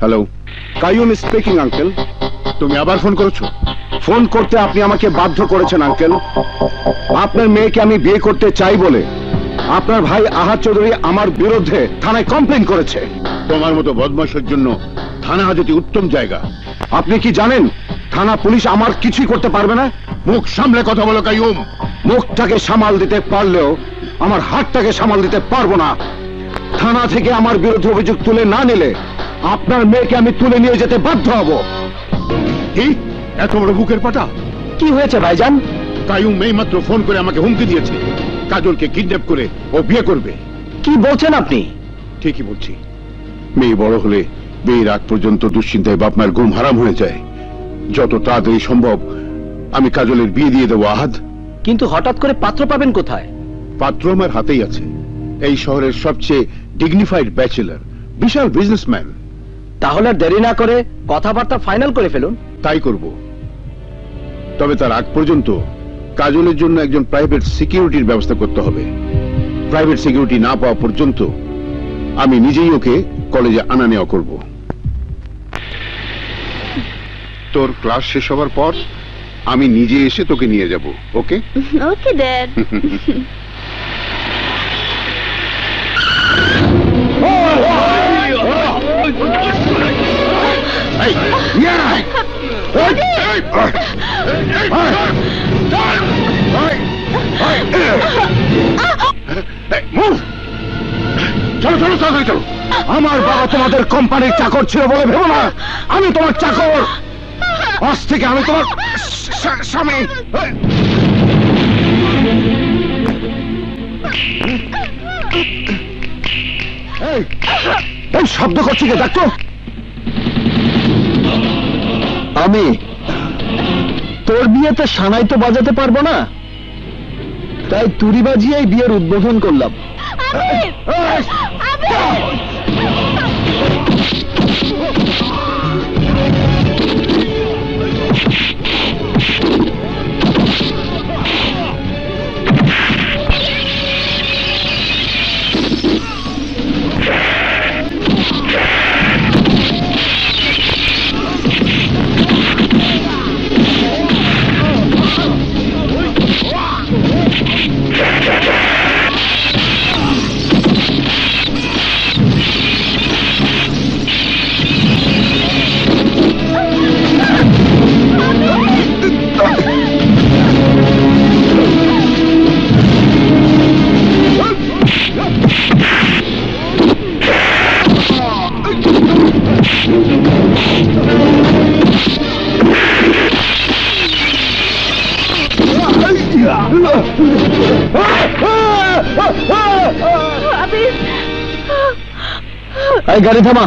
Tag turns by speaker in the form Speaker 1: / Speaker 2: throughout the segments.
Speaker 1: Hello,
Speaker 2: Qayyum speaking uncle.
Speaker 1: তুমি আবার phone করেছো?
Speaker 2: ফোন করতে আপনি আমাকে বাধ্য করেছেন আঙ্কেল। আপনার মেয়েকে আমি বিয়ে করতে চাই বলে আপনার ভাই আহাদ চৌধুরী আমার বিরুদ্ধে থানায় কমপ্লেন করেছে।
Speaker 1: তোমার মতো বদমাশের জন্য থানা হাজতে উত্তম জায়গা।
Speaker 2: আপনি কি জানেন থানা পুলিশ আমার কিছুই করতে পারবে না?
Speaker 1: মুখ সামলে কথা বলো কাইয়ুম।
Speaker 2: মুখটাকে সামাল দিতে পারলেও আমার হাতটাকে সামাল দিতে পারবো না। থানা থেকে আমার বিরুদ্ধে অভিযোগ তুলে না নিলে আপনার মেয়েকে আমি তুলে নিয়ে যেতে বাধ্য হব।
Speaker 1: কি এত বড় বুকের পাটা?
Speaker 2: কি হয়েছে ভাইজান?
Speaker 1: কাইয়ুম এইমাত্র ফোন করে আমাকে হুমকি দিয়েছে কাজলকে কিডন্যাপ করে ও বিয়ে করবে।
Speaker 2: কি বলছেন আপনি?
Speaker 1: ঠিকই বলছি। মেয়ে বড় হলে বিয়ের আগ পর্যন্ত দুশ্চিন্তায় বাপ মায়ের ঘুম হারাম হয়ে যায়। যত তাড়াতাড়ি সম্ভব আমি কাজলের বিয়ে দিয়ে দেবো আহাদ।
Speaker 3: কিন্তু হঠাৎ করে পাত্র পাবেন কোথায়?
Speaker 1: পাত্র আমার হাতেই আছে। এই শহরের সবচেয়ে ডিগনিফাইড ব্যাচেলর, বিশাল বিজনেসম্যান।
Speaker 3: তাহলে আর দেরি না করে কথাবার্তা ফাইনাল করে ফেলুন।
Speaker 1: তাই করব। তবে তার আগ পর্যন্ত কাজলের জন্য একজন প্রাইভেট সিকিউরিটির ব্যবস্থা করতে হবে। প্রাইভেট সিকিউরিটি না পাওয়া পর্যন্ত আমি নিজেই ওকে কলেজে আনা নেওয়া করব। তোর ক্লাস শেষ হওয়ার পর আমি নিজে এসে তোকে নিয়ে যাব। ওকে?
Speaker 4: Okay dad.
Speaker 1: চলো চলো তাড়াতাড়ি চলো।
Speaker 2: আমার বাবা তোমাদের কোম্পানির চাকর ছিল বলে ভেবো না আমি তোমার চাকর। আজ থেকে আমি তোমার স্বামী। এই শব্দ করছি কে দেখো? আমি তোর বিয়েতে সানাই তো বাজাতে পারবো না, তাই তুড়ি বাজিয়ে এই বিয়ের উদ্বোধন করলাম। গাড়ি থামা।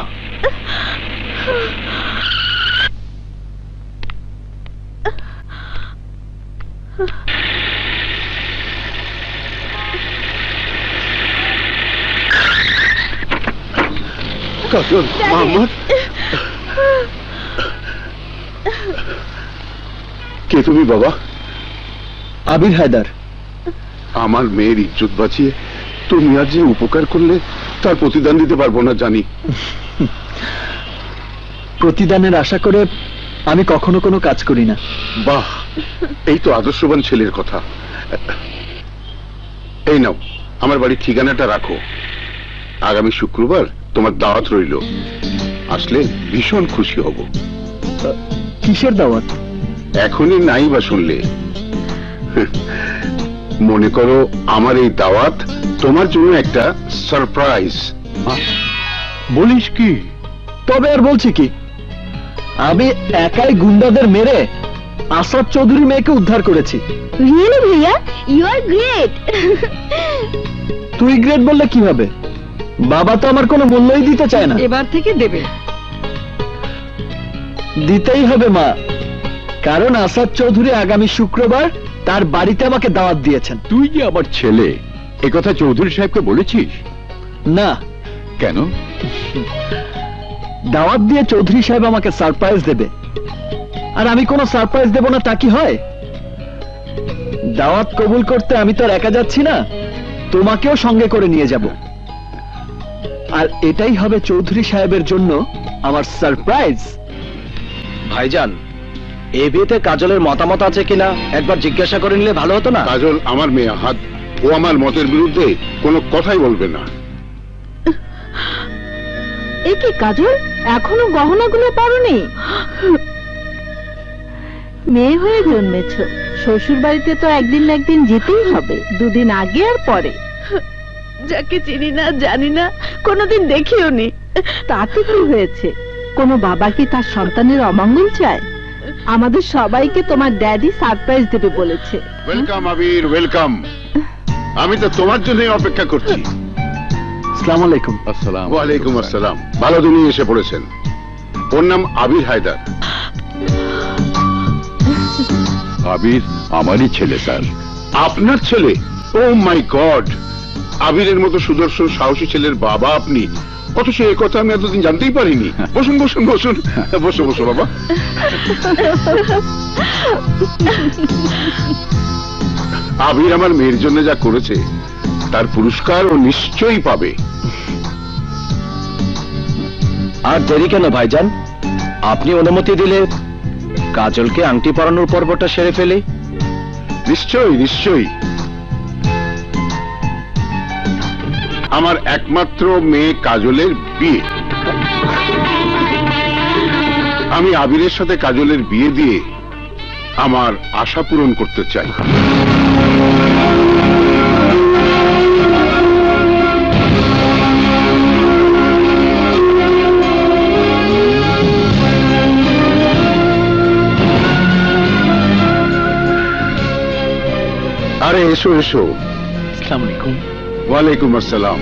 Speaker 1: কাজল, মোহাম্মদ, কে তুমি বাবা?
Speaker 2: আবির হায়দার।
Speaker 1: আমার মেয়ের ইজ্জত বাঁচিয়ে তুমি আজ যে উপকার করলে তার প্রতিদান দিতে পারবো না জানি।
Speaker 2: প্রতিদানের আশা করে আমি কখনো কোনো কাজ করি না।
Speaker 1: বাহ, এই তো আদর্শবান ছেলের কথা। এই নাও, আমার বাড়ির ঠিকানাটা রাখো। আগামী শুক্রবার তোমার দাওয়াত রইল। আসলে ভীষণ খুশি হব।
Speaker 2: কিসের দাওয়াত?
Speaker 1: এখনই নাই বা শুনলে? মনে করো আমার এই দাওয়াত তোমার জন্য একটা সারপ্রাইজ।
Speaker 2: বলিস কি? তবে আর বলছি কি, আমি একাই গুন্ডাদের মেরে আসাদ চৌধুরী মেয়েকে উদ্ধার করেছি।
Speaker 4: রিয়েলি ভাইয়া, ইউ আর গ্রেট।
Speaker 2: তুই গ্রেট বললে কি হবে? বাবা তো আমার কোনো মূল্যই দিতে চায় না।
Speaker 5: এবার থেকে দেবে।
Speaker 2: দিতেই হবে মা, কারণ আসাদ চৌধুরী আগামী শুক্রবার তার বাড়িতে আমাকে দাওয়াত দিয়েছেন।
Speaker 1: তুই যে আমার ছেলে, একথা চৌধুরী সাহেবকে বলেছিস?
Speaker 2: না।
Speaker 1: কেন?
Speaker 2: দাওয়াত দিয়ে চৌধুরী সাহেব আমাকে সারপ্রাইজ দেবে, আর আমি কোনো সারপ্রাইজ দেব না তা কি হয়? দাওয়াত কবুল করতে আমি তো আর একা যাচ্ছি না, তোমাকেও সঙ্গে করে নিয়ে যাব। আর এটাই হবে চৌধুরী সাহেবের জন্য
Speaker 3: আমার সারপ্রাইজ। ভাইজান, এই বিয়েতে কাজলের মতামত আছে কিনা একবার জিজ্ঞাসা করে নিলে ভালো হতো না?
Speaker 1: কাজল আমার মেয়ে, হাত ও আমার মতের বিরুদ্ধে কোনো কথাই বলবে না।
Speaker 4: এ কি কাজল, এখনো গহনাগুলো পরনি? মেয়ে হয়ে জন্মেছ, শ্বশুর বাড়িতে তো একদিন না একদিন যেতেই হবে, দুদিন আগে আর পরে। যাকে চিনি না, জানি না, কোনোদিন দেখিও নি, তাতে কি হয়েছে? কোনো বাবা কি তার সন্তানের অমঙ্গল চায়? আমাদের সবাইকে তোমার ড্যাডি সারপ্রাইজ দেবে বলেছে।
Speaker 1: ওয়েলকাম আবির, ওয়েলকাম। আমি তো তোমার জন্যই অপেক্ষা করছি।
Speaker 3: আসসালামু আলাইকুম।
Speaker 2: আসসালাম।
Speaker 1: ওয়ালাইকুম আসসালাম। ভালো দিনই এসে পড়েছেন। ওর নাম আবির হায়দার।
Speaker 2: আবির আমারই ছেলে স্যার।
Speaker 1: আপনার ছেলে? ও মাই গড! আবিরের মতো সুদর্শন সাহসী ছেলের বাবা আপনি, অথচ এ কথা আমি এতদিন জানতেই পারিনি। বসুন বসুন বসুন, বসো বসো বাবা। আবির আমার মেয়ের জন্য যা করেছে তার পুরস্কার ও নিশ্চয়ই পাবে।
Speaker 3: আর দেরি কেন ভাইজান, আপনি অনুমতি দিলে কাজলকে আংটি পরানোর পর্বটা সেরে ফেলি।
Speaker 1: নিশ্চয়ই নিশ্চয়ই। আমার একমাত্র মেয়ে কাজলের বিয়ে, আমি আবিরের সাথে কাজলের বিয়ে দিয়ে আমার আশা পূরণ করতে চাই। আরে এসো এসো।
Speaker 3: আসসালামু আলাইকুম।
Speaker 1: ওয়ালাইকুম আসসালাম।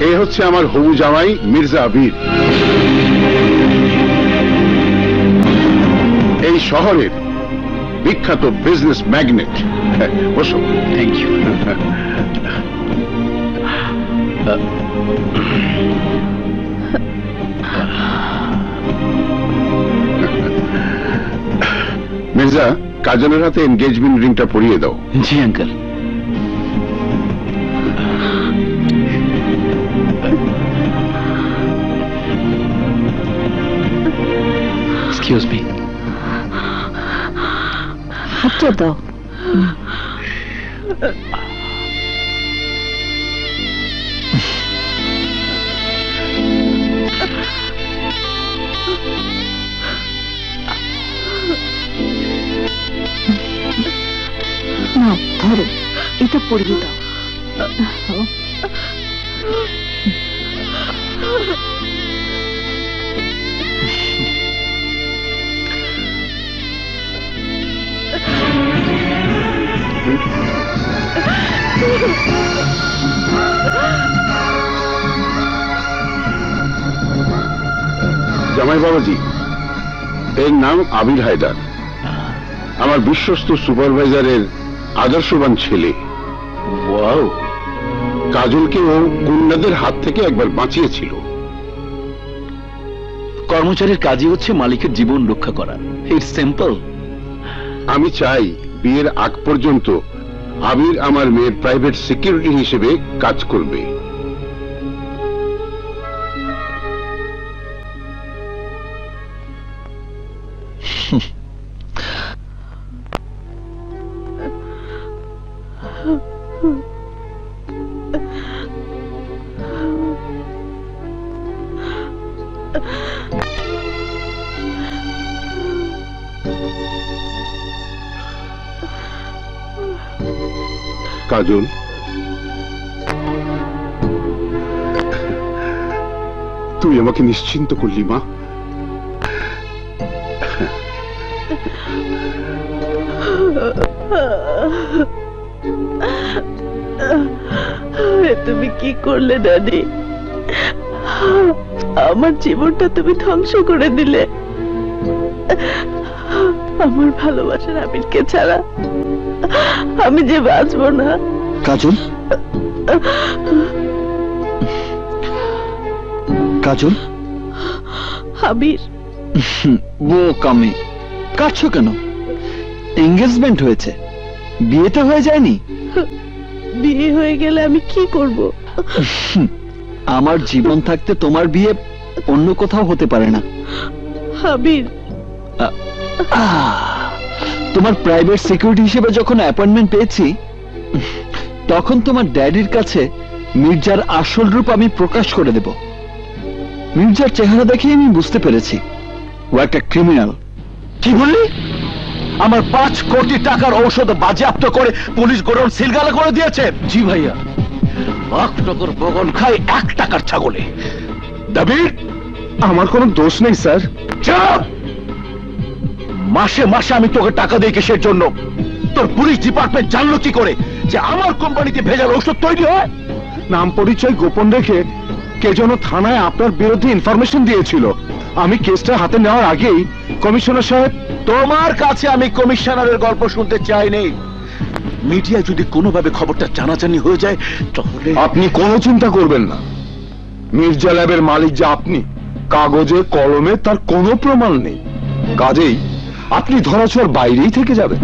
Speaker 1: এই হচ্ছে আমার হবু জামাই মির্জা আবির, এই শহরের বিখ্যাত বিজনেস ম্যাগনেট। বসো।
Speaker 3: Thank you.
Speaker 1: মির্জা, কাজলের হাতে এনগেজমেন্ট রিংটা পরিয়ে দাও।
Speaker 3: জি আঙ্কেল। Excuse me.
Speaker 4: হাতটা দাও। না, ধরো, এটা পরিয়ে দাও।
Speaker 1: জামাই বাবাজি, এর নাম আবির হায়দার, আমার বিশ্বস্ত সুপারভাইজারের আদর্শবান ছেলে।
Speaker 3: ওয়াও।
Speaker 1: কাজলকে ও গুন্ডাদের হাত থেকে একবার বাঁচিয়েছিল।
Speaker 3: কর্মচারীর কাজই হচ্ছে মালিকের জীবন রক্ষা করা। It's simple.
Speaker 1: আমি চাই বিয়ের আগ পর্যন্ত আবির আমার মেয়ের প্রাইভেট সিকিউরিটি হিসেবে কাজ করবে। কাজল, তুই আমাকে নিশ্চিন্ত করলি মা।
Speaker 5: তুমি কি করলে ড্যাডি? আমার জীবনটা তুমি ধ্বংস করে দিলে। আমার ভালোবাসার আবিরকে ছাড়া আমি যে বাঁচবো না।
Speaker 3: কাজল, কাজল।
Speaker 5: আবির,
Speaker 3: বোকামি। কাঁদছো কেন? এঙ্গেজমেন্ট হয়েছে, বিয়েতে হয়ে যায়নি।
Speaker 5: বিয়ে হয়ে গেলে আমি কি করব?
Speaker 3: আমার জীবন থাকতে তোমার বিয়ে অন্য কোথাও হতে পারে না।
Speaker 5: আবির,
Speaker 3: তোমার প্রাইভেট সিকিউরিটি হিসেবে যখন অ্যাপয়েন্টমেন্ট পেয়েছি, তখন তোমার ড্যাডির কাছে মির্জার আসল রূপ আমি প্রকাশ করে দেব। মির্জার চেহারা দেখে আমি বুঝতে পেরেছি ও একটা ক্রিমিনাল।
Speaker 2: কি বললি? আমার 5 কোটি টাকার ঔষধ বাজেয়াপ্ত করে পুলিশ গোডাউন সিলগালা করে দিয়েছে।
Speaker 3: জি ভাইয়া।
Speaker 2: বাঘনগর বগন খায় 1 টাকার ছাগলে। দাবির আমার কোনো দোষ নেই স্যার। চুপ! মাসে মাসে আমি তোকে টাকা দিই কিসের জন্য? তোর পুলিশ ডিপার্টমেন্ট জানলো কি করে যে আমার কোম্পানিতে ভেজাল ঔষধ তৈরি হয়? নাম পরিচয় গোপন রেখে কে যেন থানায় আপনার বিরুদ্ধে ইনফরমেশন দিয়েছিল। আমি কেসটা হাতে নেওয়ার আগেই কমিশনার সাহেব। তোমার কাছে আমি কমিশনারের গল্প শুনতে চাইনি। মিডিয়া যদি কোনোভাবে খবরটা জানাজানি হয়ে যায় তাহলে আপনি কোনো চিন্তা করবেন না। মির্জা ল্যাবের মালিক যে আপনি, কাগজে কলমে তার কোনো প্রমাণ নেই, কাজেই আপনি ধরাছোঁয়ার বাইরেই থেকে যাবেন।